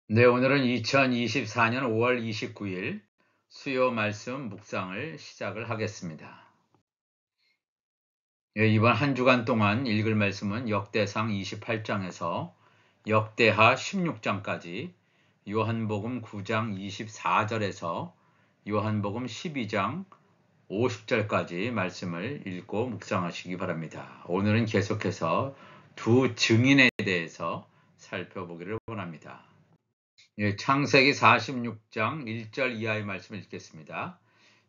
네, 오늘은 2024년 5월 29일 수요 말씀 묵상을 시작을 하겠습니다. 예, 이번 한 주간 동안 읽을 말씀은 역대상 28장에서 역대하 16장까지, 요한복음 9장 24절에서 요한복음 12장 50절까지 말씀을 읽고 묵상하시기 바랍니다. 오늘은 계속해서 두 증인에 대해서 살펴보기를 원합니다. 예, 창세기 46장 1절 이하의 말씀을 읽겠습니다.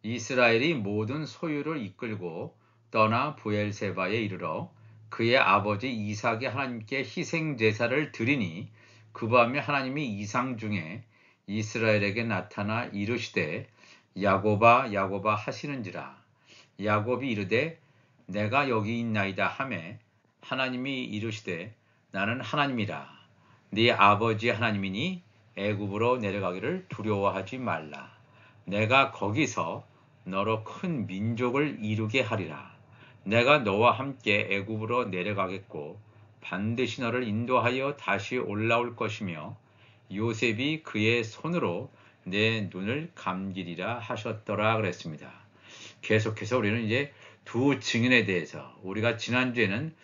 이스라엘이 모든 소유를 이끌고 떠나 브엘세바에 이르러 그의 아버지 이삭이 하나님께 희생 제사를 드리니 그 밤에 하나님이 이상 중에 이스라엘에게 나타나 이르시되 야곱아 야곱아 하시는지라. 야곱이 이르되 내가 여기 있나이다 하매 하나님이 이르시되 나는 하나님이라. 네 아버지 하나님이니 애굽으로 내려가기를 두려워하지 말라. 내가 거기서 너로 큰 민족을 이루게 하리라. 내가 너와 함께 애굽으로 내려가겠고 반드시 너를 인도하여 다시 올라올 것이며 요셉이 그의 손으로 내 눈을 감기리라 하셨더라 그랬습니다. 계속해서 우리는 이제 두 증인에 대해서, 우리가 지난주에는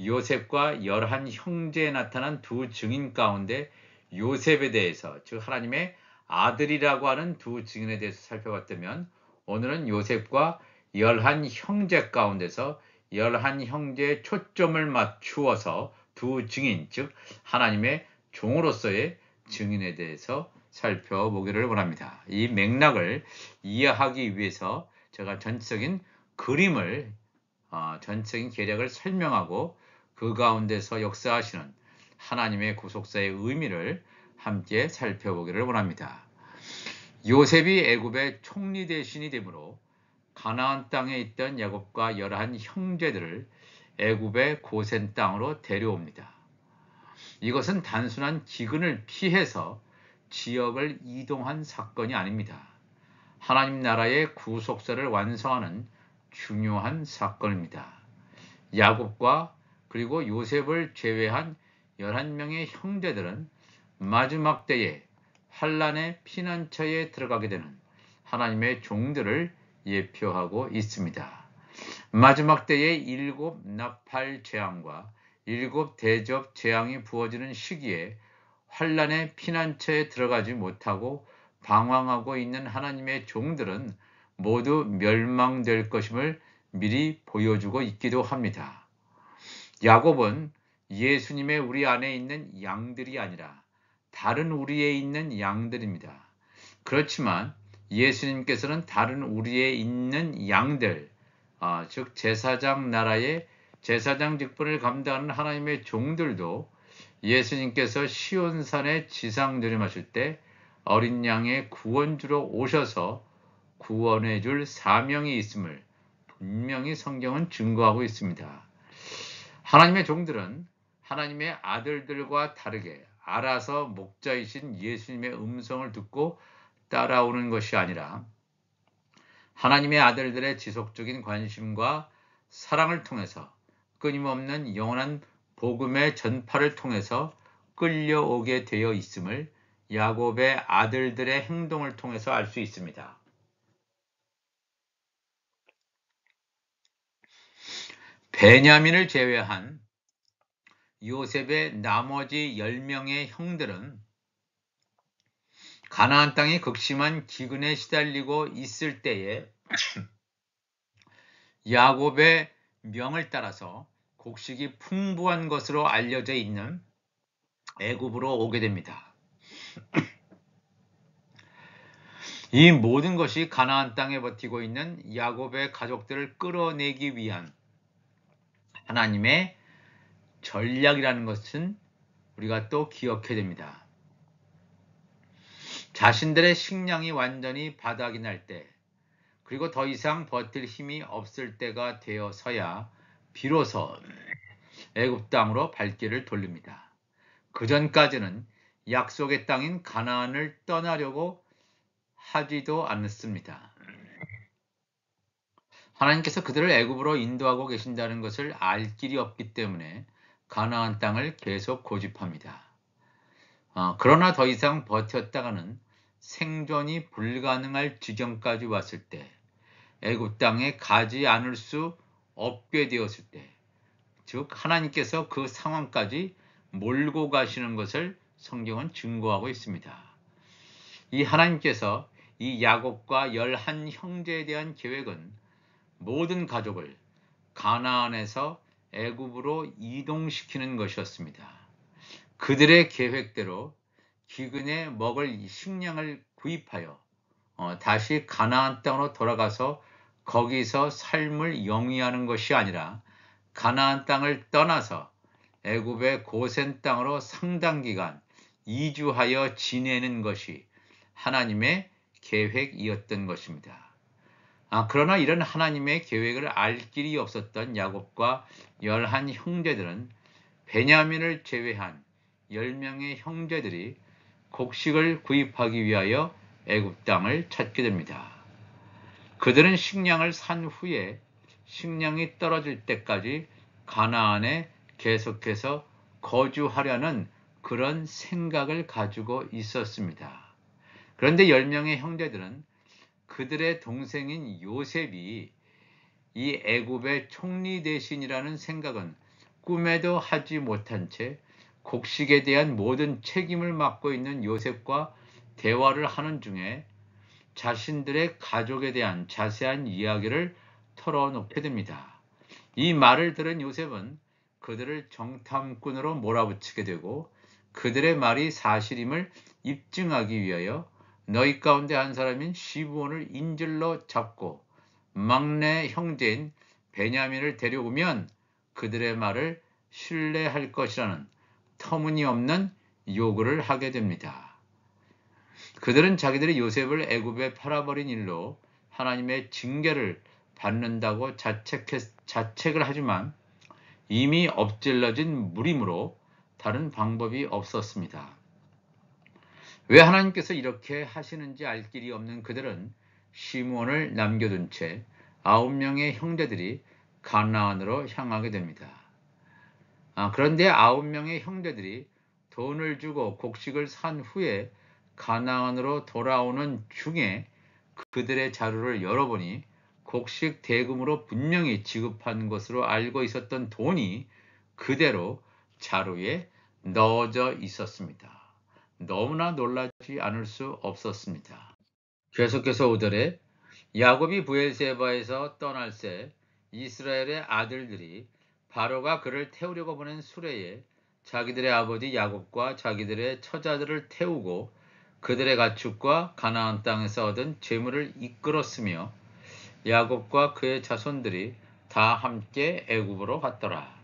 요셉과 열한 형제에 나타난 두 증인 가운데 요셉에 대해서, 즉 하나님의 아들이라고 하는 두 증인에 대해서 살펴봤다면, 오늘은 요셉과 열한 형제 가운데서 열한 형제의 초점을 맞추어서 두 증인, 즉 하나님의 종으로서의 증인에 대해서 살펴보기를 원합니다. 이 맥락을 이해하기 위해서 제가 전적인 그림을, 전적인 계략을 설명하고 그 가운데서 역사하시는 하나님의 구속사의 의미를 함께 살펴보기를 원합니다. 요셉이 애굽의 총리 대신이 되므로 가나안 땅에 있던 야곱과 열한 형제들을 애굽의 고센 땅으로 데려옵니다. 이것은 단순한 기근을 피해서 지역을 이동한 사건이 아닙니다. 하나님 나라의 구속사를 완성하는 중요한 사건입니다. 야곱과 그리고 요셉을 제외한 11명의 형제들은 마지막 때에 환란의 피난처에 들어가게 되는 하나님의 종들을 예표하고 있습니다. 마지막 때에 7 나팔 재앙과 7 대접 재앙이 부어지는 시기에 환란의 피난처에 들어가지 못하고 방황하고 있는 하나님의 종들은 모두 멸망될 것임을 미리 보여주고 있기도 합니다. 야곱은 예수님의 우리 안에 있는 양들이 아니라 다른 우리에 있는 양들입니다. 그렇지만 예수님께서는 다른 우리에 있는 양들, 즉 제사장 나라의 제사장 직분을 감당하는 하나님의 종들도 예수님께서 시온산에 지상 내림하실 때 어린 양의 구원주로 오셔서 구원해 줄 사명이 있음을 분명히 성경은 증거하고 있습니다. 하나님의 종들은 하나님의 아들들과 다르게 알아서 목자이신 예수님의 음성을 듣고 따라오는 것이 아니라 하나님의 아들들의 지속적인 관심과 사랑을 통해서, 끊임없는 영원한 복음의 전파를 통해서 끌려오게 되어 있음을 야곱의 아들들의 행동을 통해서 알 수 있습니다. 베냐민을 제외한 요셉의 나머지 10명의 형들은 가나안 땅이 극심한 기근에 시달리고 있을 때에 야곱의 명을 따라서 곡식이 풍부한 것으로 알려져 있는 애굽으로 오게 됩니다. 이 모든 것이 가나안 땅에 버티고 있는 야곱의 가족들을 끌어내기 위한 하나님의 전략이라는 것은 우리가 또 기억해야 됩니다. 자신들의 식량이 완전히 바닥이 날 때, 그리고 더 이상 버틸 힘이 없을 때가 되어서야 비로소 애굽 땅으로 발길을 돌립니다. 그 전까지는 약속의 땅인 가나안을 떠나려고 하지도 않습니다. 하나님께서 그들을 애굽으로 인도하고 계신다는 것을 알 길이 없기 때문에 가나안 땅을 계속 고집합니다. 그러나 더 이상 버텼다가는 생존이 불가능할 지경까지 왔을 때, 애굽 땅에 가지 않을 수 없게 되었을 때, 즉 하나님께서 그 상황까지 몰고 가시는 것을 성경은 증거하고 있습니다. 이 하나님께서 이 야곱과 11 형제에 대한 계획은 모든 가족을 가나안에서 애굽으로 이동시키는 것이었습니다. 그들의 계획대로 기근에 먹을 식량을 구입하여 다시 가나안 땅으로 돌아가서 거기서 삶을 영위하는 것이 아니라 가나안 땅을 떠나서 애굽의 고센 땅으로 상당 기간 이주하여 지내는 것이 하나님의 계획이었던 것입니다. 그러나 이런 하나님의 계획을 알 길이 없었던 야곱과 11 형제들은 베냐민을 제외한 10명의 형제들이 곡식을 구입하기 위하여 애굽 땅을 찾게 됩니다. 그들은 식량을 산 후에 식량이 떨어질 때까지 가나안에 계속해서 거주하려는 그런 생각을 가지고 있었습니다. 그런데 10명의 형제들은 그들의 동생인 요셉이 이 애굽의 총리 대신이라는 생각은 꿈에도 하지 못한 채 곡식에 대한 모든 책임을 맡고 있는 요셉과 대화를 하는 중에 자신들의 가족에 대한 자세한 이야기를 털어놓게 됩니다. 이 말을 들은 요셉은 그들을 정탐꾼으로 몰아붙이게 되고 그들의 말이 사실임을 입증하기 위하여 너희 가운데 한 사람인 시므온을 인질로 잡고 막내 형제인 베냐민을 데려오면 그들의 말을 신뢰할 것이라는 터무니없는 요구를 하게 됩니다. 그들은 자기들이 요셉을 애굽에 팔아버린 일로 하나님의 징계를 받는다고 자책을 하지만 이미 엎질러진 물이므로 다른 방법이 없었습니다. 왜 하나님께서 이렇게 하시는지 알 길이 없는 그들은 시므온을 남겨둔 채 9명의 형제들이 가나안으로 향하게 됩니다. 그런데 9명의 형제들이 돈을 주고 곡식을 산 후에 가나안으로 돌아오는 중에 그들의 자루를 열어보니 곡식 대금으로 분명히 지급한 것으로 알고 있었던 돈이 그대로 자루에 넣어져 있었습니다. 너무나 놀라지 않을 수 없었습니다. 계속해서 5절에 야곱이 브엘세바에서 떠날 새 이스라엘의 아들들이 바로가 그를 태우려고 보낸 수레에 자기들의 아버지 야곱과 자기들의 처자들을 태우고 그들의 가축과 가나안 땅에서 얻은 재물을 이끌었으며 야곱과 그의 자손들이 다 함께 애굽으로 갔더라.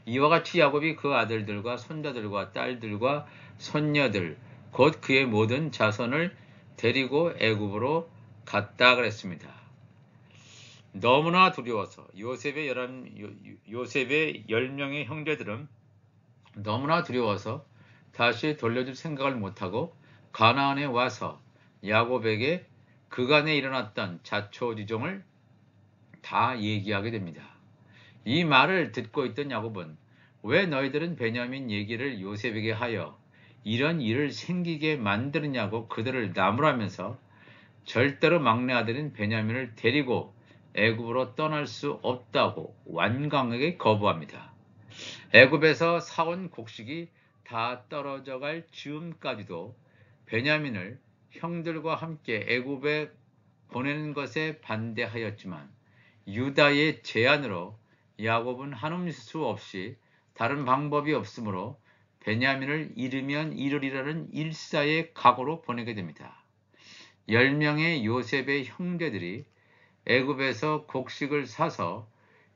이와 같이 야곱이 그 아들들과 손자들과 딸들과 손녀들 곧 그의 모든 자손을 데리고 애굽으로 갔다 그랬습니다. 너무나 두려워서 요셉의 10명의 형제들은 너무나 두려워서 다시 돌려줄 생각을 못하고 가나안에 와서 야곱에게 그간에 일어났던 자초지종을 다 얘기하게 됩니다. 이 말을 듣고 있던 야곱은 왜 너희들은 베냐민 얘기를 요셉에게 하여 이런 일을 생기게 만드느냐고 그들을 나무라면서 절대로 막내 아들인 베냐민을 데리고 애굽으로 떠날 수 없다고 완강하게 거부합니다. 애굽에서 사온 곡식이 다 떨어져 갈 즈음까지도 베냐민을 형들과 함께 애굽에 보내는 것에 반대하였지만 유다의 제안으로 야곱은 한음 수 없이 다른 방법이 없으므로 베냐민을 잃으면 잃으리라는 일사의 각오로 보내게 됩니다. 10명의 요셉의 형제들이 애굽에서 곡식을 사서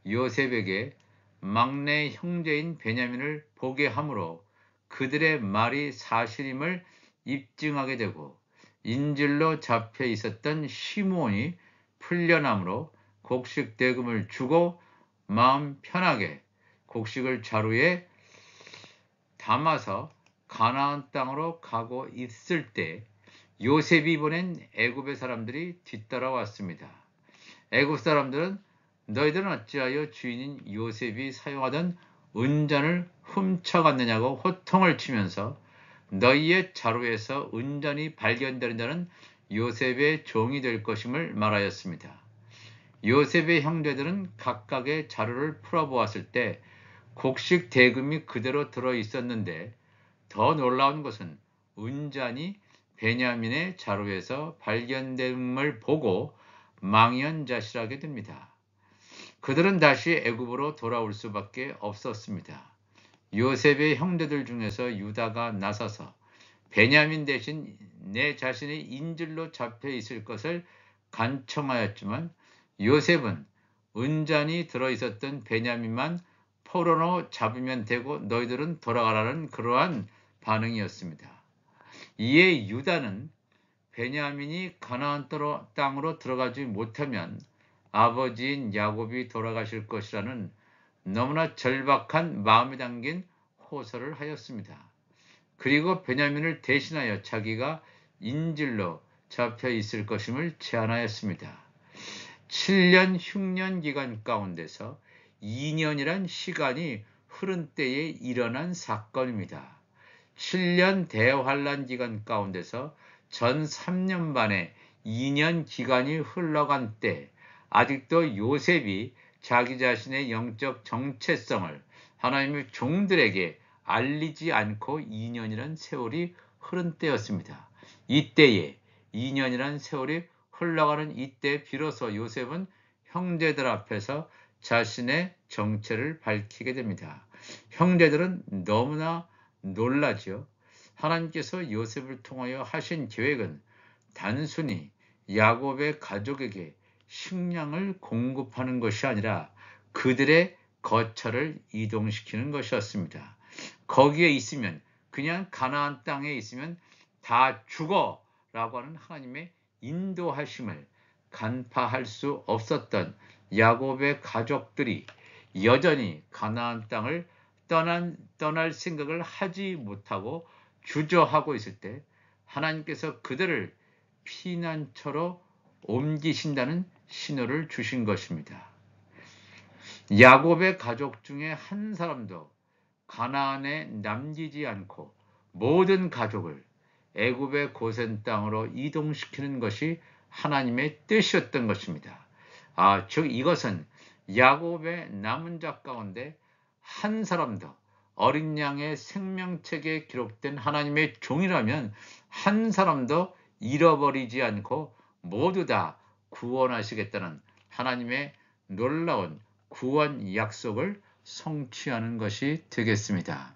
요셉에게 막내 형제인 베냐민을 보게 하므로 그들의 말이 사실임을 입증하게 되고 인질로 잡혀 있었던 시므온이 풀려나므로 곡식 대금을 주고 마음 편하게 곡식을 자루에 담아서 가나안 땅으로 가고 있을 때 요셉이 보낸 애굽의 사람들이 뒤따라왔습니다. 애굽 사람들은 너희들은 어찌하여 주인인 요셉이 사용하던 은잔을 훔쳐갔느냐고 호통을 치면서 너희의 자루에서 은전이 발견되는 자는 요셉의 종이 될 것임을 말하였습니다. 요셉의 형제들은 각각의 자루를 풀어보았을 때 곡식 대금이 그대로 들어 있었는데 더 놀라운 것은 은잔이 베냐민의 자루에서 발견됨을 보고 망연자실하게 됩니다. 그들은 다시 애굽으로 돌아올 수밖에 없었습니다. 요셉의 형제들 중에서 유다가 나서서 베냐민 대신 내 자신의 인질로 잡혀 있을 것을 간청하였지만 요셉은 은잔이 들어있었던 베냐민만 포로로 잡으면 되고 너희들은 돌아가라는 그러한 반응이었습니다. 이에 유다는 베냐민이 가나안 땅으로 들어가지 못하면 아버지인 야곱이 돌아가실 것이라는 너무나 절박한 마음에 담긴 호소를 하였습니다. 그리고 베냐민을 대신하여 자기가 인질로 잡혀 있을 것임을 제안하였습니다. 7년 흉년 기간 가운데서 2년이란 시간이 흐른 때에 일어난 사건입니다. 7년 대환란 기간 가운데서 전 3년 반에 2년 기간이 흘러간 때 아직도 요셉이 자기 자신의 영적 정체성을 하나님의 종들에게 알리지 않고 2년이란 세월이 흐른 때였습니다. 이때에 2년이란 세월이 흘러가는 이때 비로소 요셉은 형제들 앞에서 자신의 정체를 밝히게 됩니다. 형제들은 너무나 놀라죠. 하나님께서 요셉을 통하여 하신 계획은 단순히 야곱의 가족에게 식량을 공급하는 것이 아니라 그들의 거처를 이동시키는 것이었습니다. 거기에 있으면 그냥 가나안 땅에 있으면 다 죽어 라고 하는 하나님의 인도하심을 간파할 수 없었던 야곱의 가족들이 여전히 가나안 땅을 떠날 생각을 하지 못하고 주저하고 있을 때 하나님께서 그들을 피난처로 옮기신다는 신호를 주신 것입니다. 야곱의 가족 중에 한 사람도 가나안에 남기지 않고 모든 가족을 애굽의 고센 땅으로 이동시키는 것이 하나님의 뜻이었던 것입니다. 즉 이것은 야곱의 남은 자 가운데 한 사람도 어린 양의 생명책에 기록된 하나님의 종이라면 한 사람도 잃어버리지 않고 모두 다 구원하시겠다는 하나님의 놀라운 구원 약속을 성취하는 것이 되겠습니다.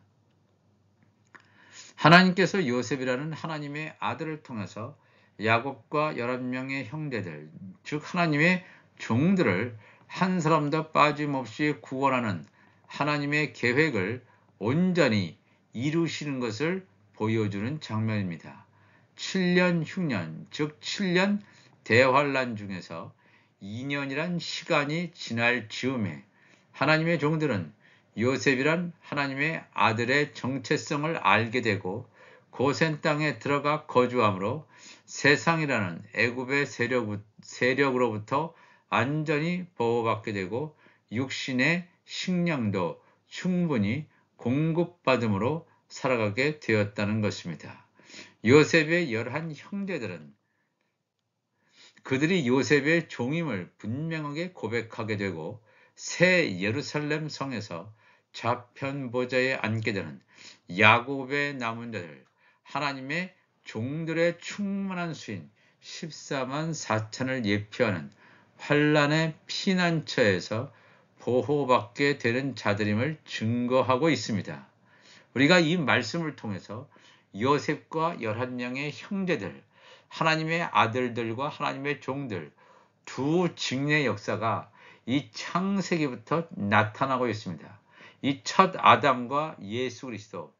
하나님께서 요셉이라는 하나님의 아들을 통해서 야곱과 11명의 형제들, 즉 하나님의 종들을 한 사람도 빠짐없이 구원하는 하나님의 계획을 온전히 이루시는 것을 보여주는 장면입니다. 7년 흉년, 즉 7년 대환란 중에서 2년이란 시간이 지날 즈음에 하나님의 종들은 요셉이란 하나님의 아들의 정체성을 알게 되고 고센 땅에 들어가 거주함으로 세상이라는 애굽의 세력으로부터 안전히 보호받게 되고 육신의 식량도 충분히 공급받음으로 살아가게 되었다는 것입니다. 요셉의 11 형제들은 그들이 요셉의 종임을 분명하게 고백하게 되고 새 예루살렘 성에서 좌편 보좌에 앉게 되는 야곱의 남은 자들, 하나님의 종들의 충만한 수인 14만 4천을 예표하는 환란의 피난처에서 보호받게 되는 자들임을 증거하고 있습니다. 우리가 이 말씀을 통해서 요셉과 11명의 형제들, 하나님의 아들들과 하나님의 종들 두 직내 역사가 이 창세기부터 나타나고 있습니다. 이 첫 아담과 예수 그리스도,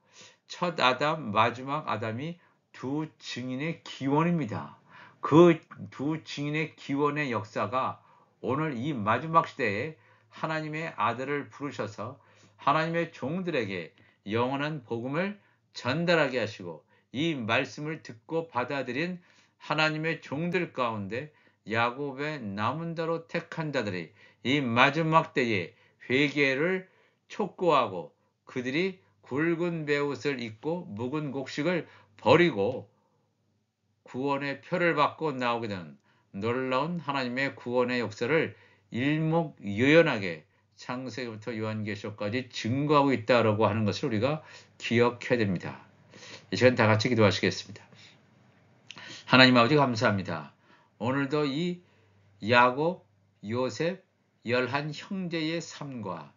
첫 아담, 마지막 아담이 두 증인의 기원입니다. 그 두 증인의 기원의 역사가 오늘 이 마지막 시대에 하나님의 아들을 부르셔서 하나님의 종들에게 영원한 복음을 전달하게 하시고 이 말씀을 듣고 받아들인 하나님의 종들 가운데 야곱의 남은 자로 택한 자들이 이 마지막 때에 회개를 촉구하고 그들이 굵은 베옷을 입고 묵은 곡식을 버리고 구원의 표를 받고 나오게 되는 놀라운 하나님의 구원의 역사를 일목요연하게 창세기부터 요한계시록까지 증거하고 있다라고 하는 것을 우리가 기억해야 됩니다. 이 시간 다 같이 기도하시겠습니다. 하나님 아버지 감사합니다. 오늘도 이 야곱, 요셉, 11 형제의 삶과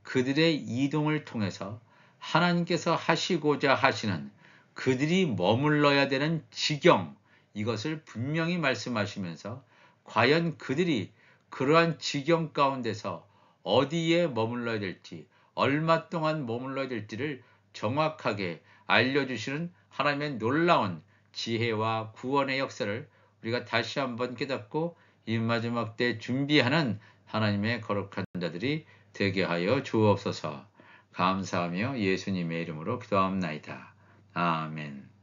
그들의 이동을 통해서 하나님께서 하시고자 하시는 그들이 머물러야 되는 지경, 이것을 분명히 말씀하시면서 과연 그들이 그러한 지경 가운데서 어디에 머물러야 될지, 얼마 동안 머물러야 될지를 정확하게 알려주시는 하나님의 놀라운 지혜와 구원의 역사를 우리가 다시 한번 깨닫고 이 마지막 때 준비하는 하나님의 거룩한 자들이 되게 하여 주옵소서. 감사하며 예수님의 이름으로 기도합나이다. 아멘.